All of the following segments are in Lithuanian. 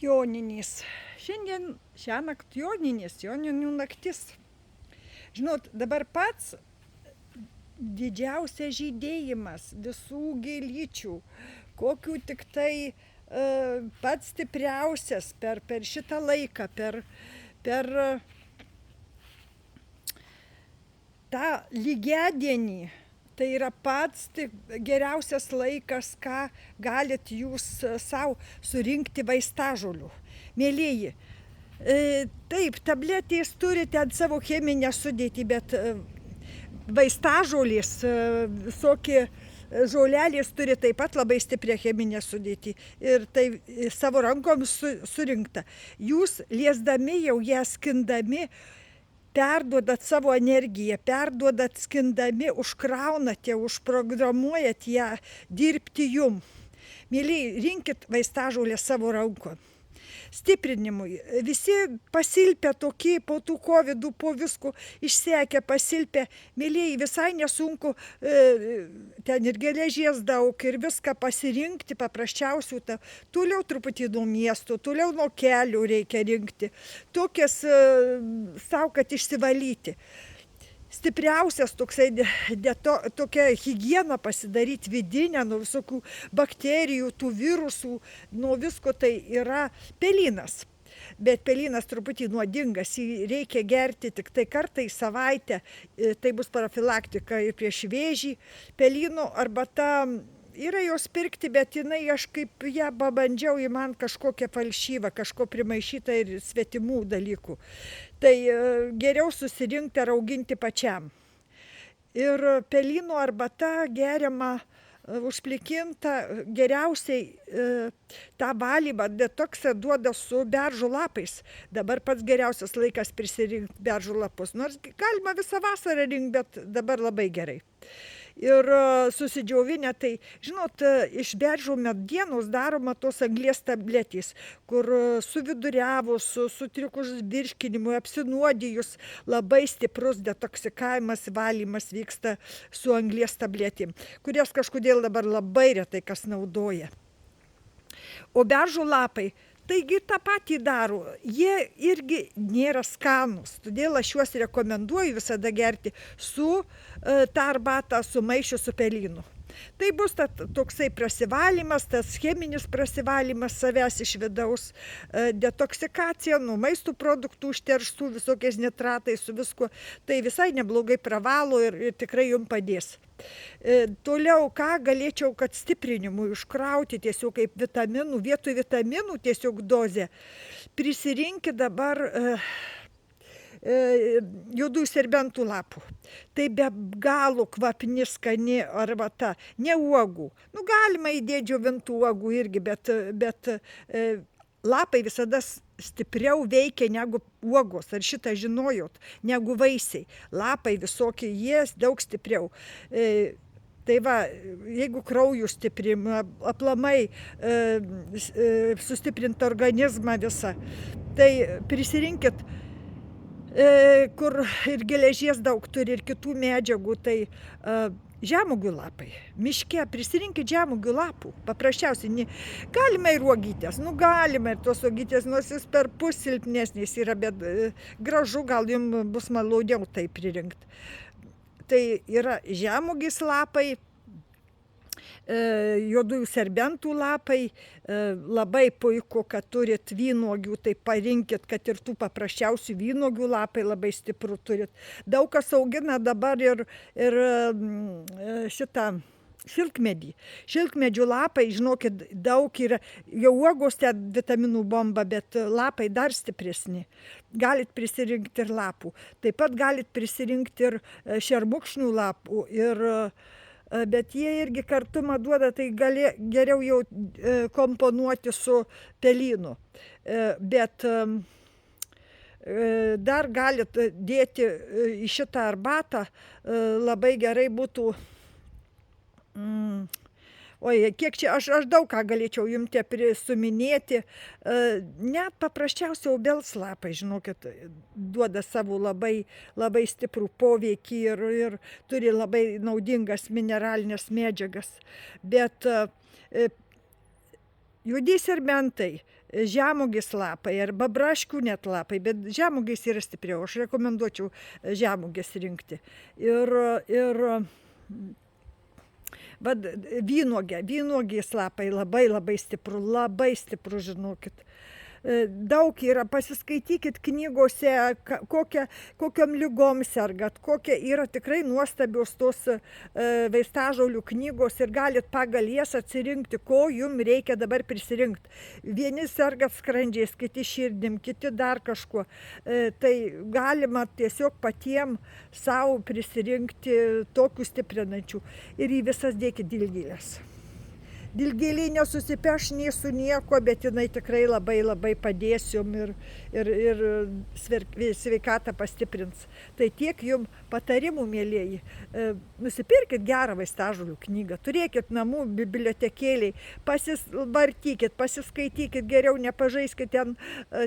Joninės. Šiąnakt Joninės, Joninių naktis. Žinot, dabar pats didžiausias žydėjimas visų gėlyčių, kokių tik tai pats stipriausias per šitą laiką, per tą lygiadienį. Tai yra pats geriausias laikas, ką galit jūs savo surinkti vaistažolių. Mėlyji, taip, tabletės turite ant savo cheminę sudėtį, bet vaistažolės, visokie žolelės turi taip pat labai stiprią cheminę sudėtį ir tai savo rankom surinkta. Jūs liesdami jau ją skindami, perduodat savo energiją, perduodat skindami, užkraunate, užprogramuojat ją dirbti jum. Mėlyje, rinkit vaistažolę savo rankom. Stiprinimui. Visi pasilpę tokie po tų covidų, po visko išsekę, pasilpę. Mėlyje, visai nesunku, ten ir geležies daug, ir viską pasirinkti paprasčiausių. Toliau truputį nuo miesto, toliau nuo kelių reikia rinkti. Tokias savo, kad išsivalyti. Stipriausias toksai tokia higiena pasidaryti vidinę nuo visokių bakterijų, tų virusų, nuo visko tai yra pelynas. Bet pelynas truputį nuodingas, jį reikia gerti tik tai kartą į savaitę, tai bus profilaktika ir prieš vėžį. Pelyno arbata yra jos pirkti, bet jinai, aš kaip ją pabandžiau, ji man kažkokia falšyva, kažko primaišyta ir svetimų dalykų. Tai geriau susirinkti ar auginti pačiam. Ir pelyno arbata geriama užplikinta, geriausiai tą valymą, detoksą duoda su beržų lapais. Dabar pats geriausias laikas prisirinkti beržų lapus. Nors galima visą vasarą rinkti, bet dabar labai gerai. Ir susidžiovinę, tai, žinot, iš beržų medienos daroma tos anglies tabletės, kur suviduriavus, sutrikus virškinimui, apsinuodijus, labai stiprus detoksikavimas, valymas vyksta su anglies tabletėm, kurias kažkodėl dabar labai retai kas naudoja. O beržų lapai, taigi tą patį daro, jie irgi nėra skanūs, todėl aš juos rekomenduoju visada gerti su tą arbatą sumaišiu su pelynu. Tai bus toksai prasivalymas, tas cheminis prasivalymas savęs iš vidaus, detoksikacija nuo maisto produktų užterštų visokiais nitratais, su viskuo. Tai visai neblogai pravalo ir tikrai jums padės. Toliau, ką galėčiau, kad stiprinimui užkrauti tiesiog kaip vitaminų, vietoj vitaminų tiesiog dozę. Prisirinkit dabar juodųjų serbentų lapų. Tai be galo kvapni, skani arbata, ne uogų. Nu, galima įdėti džiovintų uogų irgi, bet lapai visada stipriau veikia negu uogos, ar šitą žinojot, negu vaisiai. Lapai visokie, jie daug stipriau. Tai va, jeigu kraujų stiprimą, aplamai sustiprinti organizmą visą, tai prisirinkit, kur ir geležies daug turi, ir kitų medžiagų, tai žemuogių lapai. Miške prisirinkit žemuogių lapų. Paprasčiausiai, galima ir uogytės, nu galima ir tos uogytės, nors jis per pus silpnesnės yra, bet gražu, gal jums bus maloniau tai pririnkti. Tai yra žemuogės lapai, juodųjų serbentų lapai, labai puiku, kad turit vynuogių, tai parinkit, kad ir tų paprasčiausių vynuogių lapai labai stiprų turit. Daug kas augina dabar ir šitą šilkmedį. Šilkmedžių lapai, žinokit, daug yra, jau uogos ten vitaminų bomba, bet lapai dar stipresni. Galit prisirinkti ir lapų. Taip pat galit prisirinkti ir šermukšnių lapų, bet jie irgi kartumą duoda, tai geriau jau komponuoti su pelynu. Bet dar galit dėti į šitą arbatą, labai gerai būtų. Oi, kiek čia, aš daug ką galėčiau jums te prisuminėti. Net paprasčiausiai obels lapai, žinokit, duoda savo labai, labai stiprų poveikį ir turi labai naudingas mineralinės medžiagas. Bet juodi serbentai, žemugės lapai arba braškių net lapai, bet žemugės yra stipriau. Aš rekomenduočiau žemugės rinkti. Ir vynuogės lapai labai stipru, žinokit. Daug yra, pasiskaitykit knygose, kokiam lygom sergat, kokie yra tikrai nuostabios tos vaistažolių knygos ir galit pagal jas atsirinkti, ko jums reikia dabar prisirinkti. Vieni sergat skrandžiais, kiti širdim, kiti dar kažkuo. Tai galima tiesiog patiem savo prisirinkti tokių stiprinančių ir į visas dėkit dilgėlės. Dilgėlė nesusipeš nei su nieko, bet jinai tikrai labai padės jums ir sveikatą pastiprins. Tai tiek jums patarimų, mielieji. Nusipirkit gerą vaistažolių knygą, turėkit namų bibliotekėliai, pasivartykit, pasiskaitykit, geriau nepažaiskit ten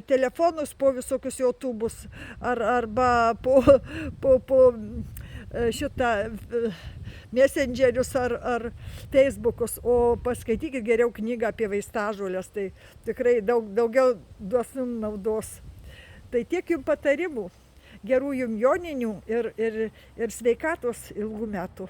telefonus po visokius YouTube'us arba po šitą messengerius ar Facebookus, o paskaitykit geriau knygą apie vaistažoles, tai tikrai daugiau duos jums naudos. Tai tiek jums patarimų, gerų jums joninių ir sveikatos ilgų metų.